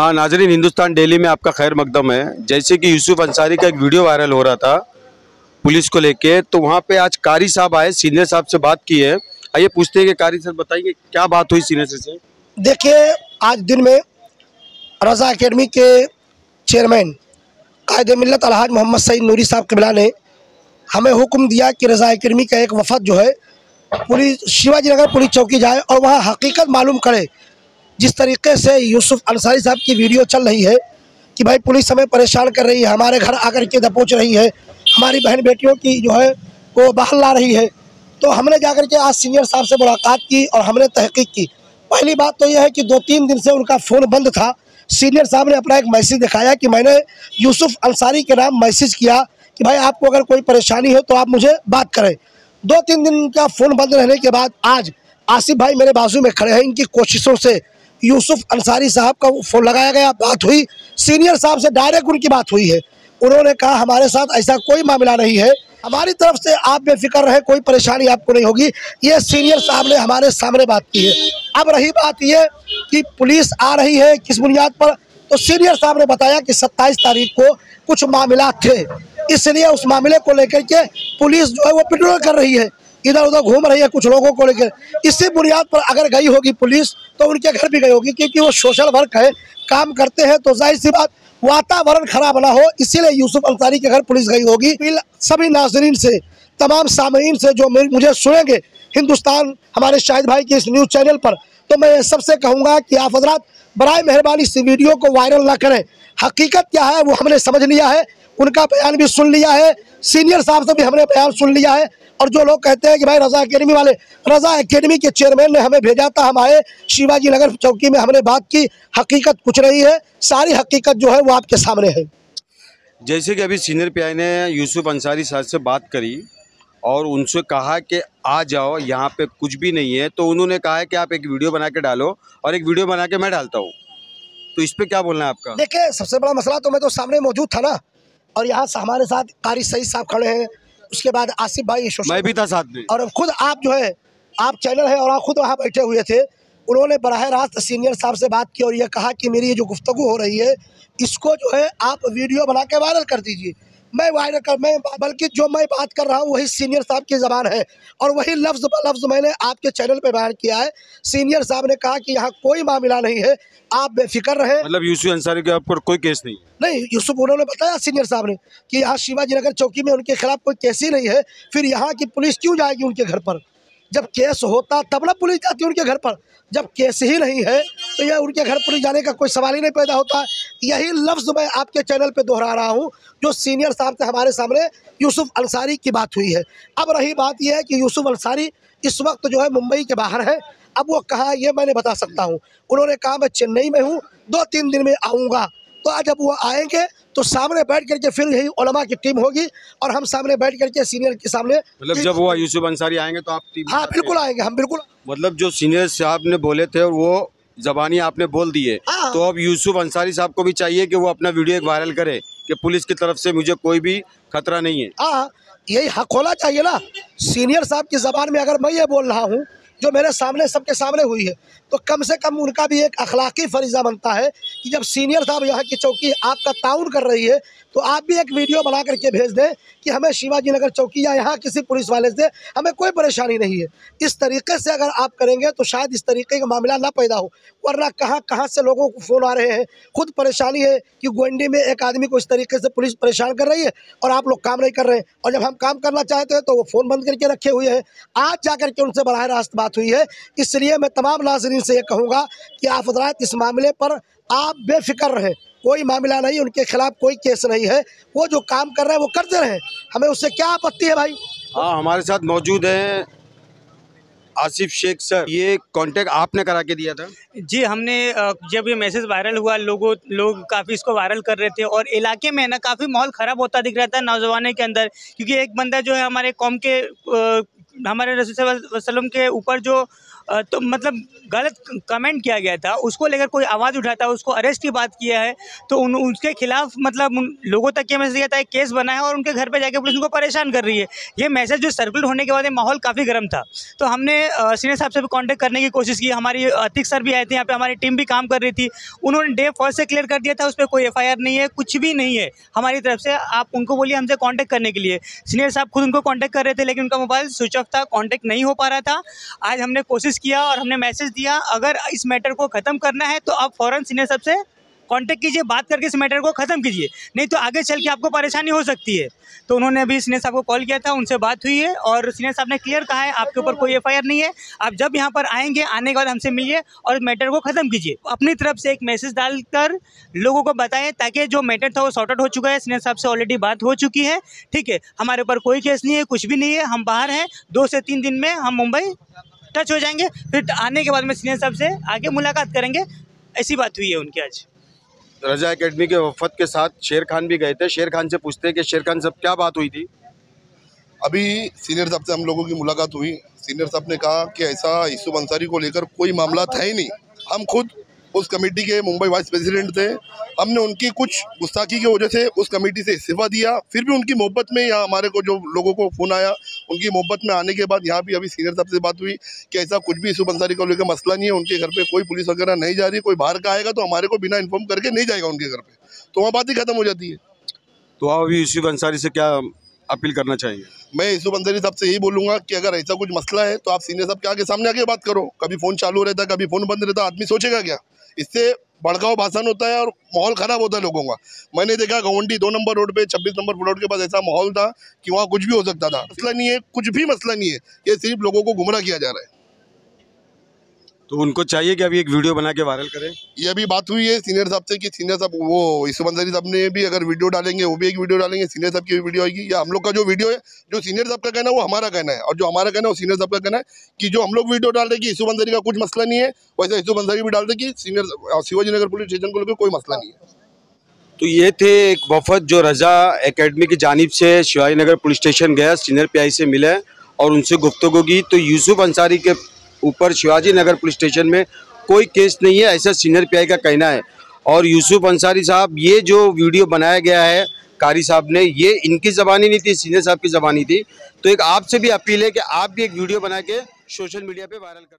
हाँ नाजरीन, हिंदुस्तान डेली में आपका खैर मकदम है। जैसे कि यूसुफ अंसारी का एक वीडियो वायरल हो रहा था पुलिस को लेके, तो वहाँ पे आज कारी साहब आए, सीनियर साहब से बात की है। आइए पूछते हैं कि कारी साहब बताइए क्या बात हुई सीनियर से। देखिए, आज दिन में रज़ा एकेडमी के चेयरमैन कायदे मिल्लत अलहाज मोहम्मद सईद नूरी साहब क़िबला ने हमें हुक्म दिया कि रज़ा एकेडमी का एक वफद जो है पुलिस शिवाजी नगर पुलिस चौकी जाए और वहाँ हकीकत मालूम करे। जिस तरीके से यूसुफ अंसारी साहब की वीडियो चल रही है कि भाई पुलिस हमें परेशान कर रही है, हमारे घर आकर के दबोच रही है, हमारी बहन बेटियों की जो है वो बाहर ला रही है, तो हमने जाकर के आज सीनियर साहब से मुलाकात की और हमने तहकीक की। पहली बात तो यह है कि 2-3 दिन से उनका फ़ोन बंद था। सीनियर साहब ने अपना एक मैसेज दिखाया कि मैंने यूसुफ अंसारी के नाम मैसेज किया कि भाई आपको अगर कोई परेशानी हो तो आप मुझे बात करें। 2-3 दिन का फ़ोन बंद रहने के बाद आज आसिफ भाई मेरे बाजू में खड़े हैं। इनकी कोशिशों से यूसुफ अंसारी साहब का फ़ोन लगाया गया, बात हुई, सीनियर साहब से डायरेक्ट उनकी बात हुई है। उन्होंने कहा हमारे साथ ऐसा कोई मामला नहीं है, हमारी तरफ से आप बेफिक्र रहे, कोई परेशानी आपको नहीं होगी। ये सीनियर साहब ने हमारे सामने बात की है। अब रही बात ये कि पुलिस आ रही है किस बुनियाद पर, तो सीनियर साहब ने बताया कि 27 तारीख को कुछ मामला थे, इसलिए उस मामले को लेकर के पुलिस जो है वो पेट्रोल कर रही है, इधर उधर घूम रही है कुछ लोगों को लेकर। इसी बुनियाद पर अगर गई होगी पुलिस तो उनके घर भी गई होगी, क्योंकि वो सोशल वर्क है, काम करते हैं, तो जाहिर सी बात वातावरण खराब ना हो, इसीलिए यूसुफ अंसारी के घर पुलिस गई होगी। सभी नाजरीन से, तमाम सामीन से जो मुझे सुनेंगे हिंदुस्तान हमारे शाहिद भाई के इस न्यूज़ चैनल पर, तो मैं सबसे कहूँगा कि आप हजरात बराए मेहरबानी इस वीडियो को वायरल ना करें। हकीकत क्या है वो हमने समझ लिया है, उनका बयान भी सुन लिया है, सीनियर साहब से भी हमने बयान सुन लिया है। और जो लोग कहते हैं कि भाई रज़ा एकेडमी वाले, रज़ा एकेडमी के चेयरमैन ने हमें भेजा था, हम आए शिवाजी नगर चौकी में, हमने बात की, हकीकत कुछ नहीं है, सारी हकीकत जो है वो आपके सामने है। जैसे कि अभी सीनियर पीआई ने यूसुफ अंसारी साहब से बात करी और उनसे कहा कि आ जाओ, यहाँ पे कुछ भी नहीं है, तो उन्होंने कहा है कि आप एक वीडियो बना के डालो और एक वीडियो बना के मैं डालता हूँ, तो इस पे क्या बोलना है आपका? देखिए, सबसे बड़ा मसला तो मैं तो सामने मौजूद था ना, और यहाँ हमारे साथ कारी सईद साहब खड़े हैं, उसके बाद आसिफ भाई, मैं भी था साथ में, और खुद आप जो है आप चैनल है और आप खुद वहाँ बैठे हुए थे। उन्होंने बराह रास्त सीनियर साहब से बात की और ये कहा कि मेरी ये जो गुफ्तगू हो रही है इसको जो है आप वीडियो बना के वायरल कर दीजिए। मैं बल्कि जो मैं बात कर रहा हूँ वही सीनियर साहब की ज़बान है और वही लफ्ज़ ब लफ्ज़ मैंने आपके चैनल पे बयान किया है। सीनियर साहब ने कहा कि यहाँ कोई मामला नहीं है, आप बेफिक्र रहे। मतलब यूसुफ अंसारी के ऊपर कोई केस नहीं? नहीं, यूसुफ, उन्होंने बताया सीनियर साहब ने कि यहाँ शिवाजी नगर चौकी में उनके खिलाफ कोई केस ही नहीं है, फिर यहाँ की पुलिस क्यों जाएगी उनके घर पर? जब केस होता तब ना पुलिस जाती उनके घर पर, जब केस ही नहीं है तो यह उनके घर पुलिस जाने का कोई सवाल ही नहीं पैदा होता। यही लफ्ज़ मैं आपके चैनल पे दोहरा रहा हूँ जो सीनियर साहब से हमारे सामने यूसुफ अंसारी की बात हुई है। अब रही बात यह है कि यूसुफ अंसारी इस वक्त जो है मुंबई के बाहर है। अब वो कहाँ ये मैंने बता सकता हूँ। उन्होंने कहा मैं चेन्नई में हूँ, 2-3 दिन में आऊँगा, तो आज जब वो आएंगे तो सामने बैठ करके फिर यही उलमा की टीम होगी और हम सामने बैठ करके सीनियर के सामने, मतलब जब वो यूसुफ अंसारी आएंगे तो आप टीम? हाँ बिल्कुल आएंगे हम, बिल्कुल। मतलब जो सीनियर साहब ने बोले थे और वो ज़बानी आपने बोल दिए, हाँ। तो अब यूसुफ अंसारी साहब को भी चाहिए कि वो अपना वीडियो एक वायरल करे कि पुलिस की तरफ से मुझे कोई भी खतरा नहीं है। हाँ, यही हक होना चाहिए ना। सीनियर साहब की ज़बान में अगर मैं ये बोल रहा हूँ जो मेरे सामने सबके सामने हुई है, तो कम से कम उनका भी एक अखलाकी फरीज़ा बनता है कि जब सीनियर साहब यहाँ की चौकी आपका ताउन कर रही है तो आप भी एक वीडियो बना करके भेज दें कि हमें शिवाजी नगर चौकी या यहाँ किसी पुलिस वाले से हमें कोई परेशानी नहीं है। इस तरीके से अगर आप करेंगे तो शायद इस तरीके का मामला ना पैदा हो, वरना कहाँ से लोगों को फ़ोन आ रहे हैं। खुद परेशानी है कि गोंडी में एक आदमी को इस तरीके से पुलिस परेशान कर रही है और आप लोग काम नहीं कर रहे हैं, और जब हम काम करना चाहते हैं तो वो फ़ोन बंद करके रखे हुए हैं। आज जाकर के उनसे बराह रास्त बात हुई है, इसलिए मैं तमाम नाज़रीन से ये कहूँगा कि आप हज़रात इस मामले पर आप बेफिक्र रहें, कोई मामला नहीं, उनके खिलाफ कोई केस नहीं है, वो जो काम कर रहे हैं वो करते रहें, हमें उससे क्या आपत्ति है भाई। हाँ, हमारे साथ मौजूद हैं आसिफ शेख सर। ये कांटेक्ट आपने करा के दिया था? जी, हमने जब ये मैसेज वायरल हुआ लोग काफ़ी इसको वायरल कर रहे थे और इलाके में ना काफ़ी माहौल ख़राब होता दिख रहा था नौजवानों के अंदर, क्योंकि एक बंदा जो है हमारे कौम के हमारे रसूल सल्लल्लाहु अलैहि वसल्लम के ऊपर जो तो मतलब गलत कमेंट किया गया था, उसको लेकर कोई आवाज़ उठाता है, उसको अरेस्ट की बात किया है, तो उसके खिलाफ मतलब उन लोगों तक ये मैसेज दिया था, एक केस बना है और उनके घर पे जाके पुलिस उनको परेशान कर रही है। ये मैसेज जो सर्कुलेट होने के बाद माहौल काफ़ी गर्म था, तो हमने सीनियर साहब से भी कॉन्टैक्ट करने की कोशिश की। हमारी अतिक सर भी आए थे यहाँ पे, हमारी टीम भी काम कर रही थी। उन्होंने डे फर्स्ट से क्लियर कर दिया था, उस पर कोई FIR नहीं है, कुछ भी नहीं है हमारी तरफ से। आप उनको बोलिए हमसे कॉन्टैक्ट करने के लिए। सीनियर साहब खुद उनको कॉन्टैक्ट कर रहे थे, लेकिन उनका मोबाइल स्विच ऑफ था, कॉन्टैक्ट नहीं हो पा रहा था। आज हमने कोशिश किया और हमने मैसेज दिया, अगर इस मैटर को ख़त्म करना है तो आप फ़ौरन सीनियर साहब से कांटेक्ट कीजिए, बात करके इस मैटर को ख़त्म कीजिए, नहीं तो आगे चल के आपको परेशानी हो सकती है। तो उन्होंने अभी सीनियर साहब को कॉल किया था, उनसे बात हुई है और सीनियर साहब ने क्लियर कहा है आपके ऊपर कोई FIR नहीं है। आप जब यहाँ पर आएंगे, आने के बाद हमसे मिलिए और इस मैटर को ख़त्म कीजिए। अपनी तरफ से एक मैसेज डालकर लोगों को बताएं ताकि जो मैटर था वो सॉर्ट आउट हो चुका है। सीनियर साहब से ऑलरेडी बात हो चुकी है, ठीक है। हमारे ऊपर कोई केस नहीं है, कुछ भी नहीं है, हम बाहर हैं। 2 से 3 दिन में हम मुंबई टच हो जाएंगे, फिर आने के बाद में सीनियर साहब से आगे मुलाकात करेंगे। ऐसी बात हुई है उनकी आज। रजा एकेडमी के वफद के साथ शेर खान भी गए थे। शेर खान से पूछते हैं कि शेर खान साहब क्या बात हुई थी। अभी सीनियर साहब से हम लोगों की मुलाकात हुई। सीनियर साहब ने कहा कि ऐसा यूसुफ अंसारी को लेकर कोई मामला था ही नहीं। हम खुद उस कमेटी के मुंबई वाइस प्रेसिडेंट थे। हमने उनकी कुछ गुस्ताखी की वजह से उस कमेटी से इस्तीफा दिया। फिर भी उनकी मोहब्बत में यहाँ हमारे को जो लोगों को फ़ोन आया, उनकी मोहब्बत में आने के बाद यहाँ भी अभी सीनियर साहब से बात हुई कि ऐसा कुछ भी यूसुफ अंसारी को लेकर मसला नहीं है। उनके घर पे कोई पुलिस वगैरह नहीं जा रही, कोई बाहर का आएगा तो हमारे को बिना इन्फॉर्म करके नहीं जाएगा उनके घर पे, तो वहाँ बात ही खत्म हो जाती है। तो आप अभी यूसुफ अंसारी से क्या अपील करना चाहेंगे? मैं यूसुफ अंसारी साहब से यही बोलूँगा कि अगर ऐसा कुछ मसला है तो आप सीनियर साहब के आगे सामने आके बात करो। कभी फ़ोन चालू रहता है, कभी फ़ोन बंद रहता है, आदमी सोचेगा क्या? इससे भड़काऊ भाषण होता है और माहौल ख़राब होता है लोगों का। मैंने देखा घवंडी 2 नंबर रोड पे 26 नंबर रोड के पास ऐसा माहौल था कि वहाँ कुछ भी हो सकता था। मसला नहीं है, कुछ भी मसला नहीं है, ये सिर्फ लोगों को गुमराह किया जा रहा है। तो उनको चाहिए कि अभी एक वीडियो बना के वायरल करें। ये अभी बात हुई है सीनियर साहब से कि सीनियर साहब वो यूसुफ अंसारी साहब ने भी अगर वीडियो डालेंगे, वो भी एक वीडियो डालेंगे, सीनियर साहब की भी वीडियो आएगी। या हम लोग का जो वीडियो है, जो सीनियर साहब का कहना है वो हमारा कहना है, और जो हमारा कहना है वो सीनियर साहब का कहना है कि जो हम लोग वीडियो डाल रहे हैं कि यूसुफ अंसारी का कुछ मसला नहीं है, वैसे यूसुफ अंसारी भी डाल रहे कि senior Shivaji Nagar police station को लेकर कोई मसला नहीं है। तो ये थे एक वफद जो रजा एकेडमी की जानिब से शिवाजी नगर पुलिस स्टेशन गया, सीनियर PI से मिले और उनसे गुफ्तगू की। तो यूसुफ अंसारी के ऊपर शिवाजी नगर पुलिस स्टेशन में कोई केस नहीं है, ऐसा सीनियर PI का कहना है। और यूसुफ अंसारी साहब, ये जो वीडियो बनाया गया है कारी साहब ने, ये इनकी ज़बानी नहीं थी, सीनियर साहब की ज़बानी थी। तो एक आपसे भी अपील है कि आप भी एक वीडियो बना के सोशल मीडिया पे वायरल कर।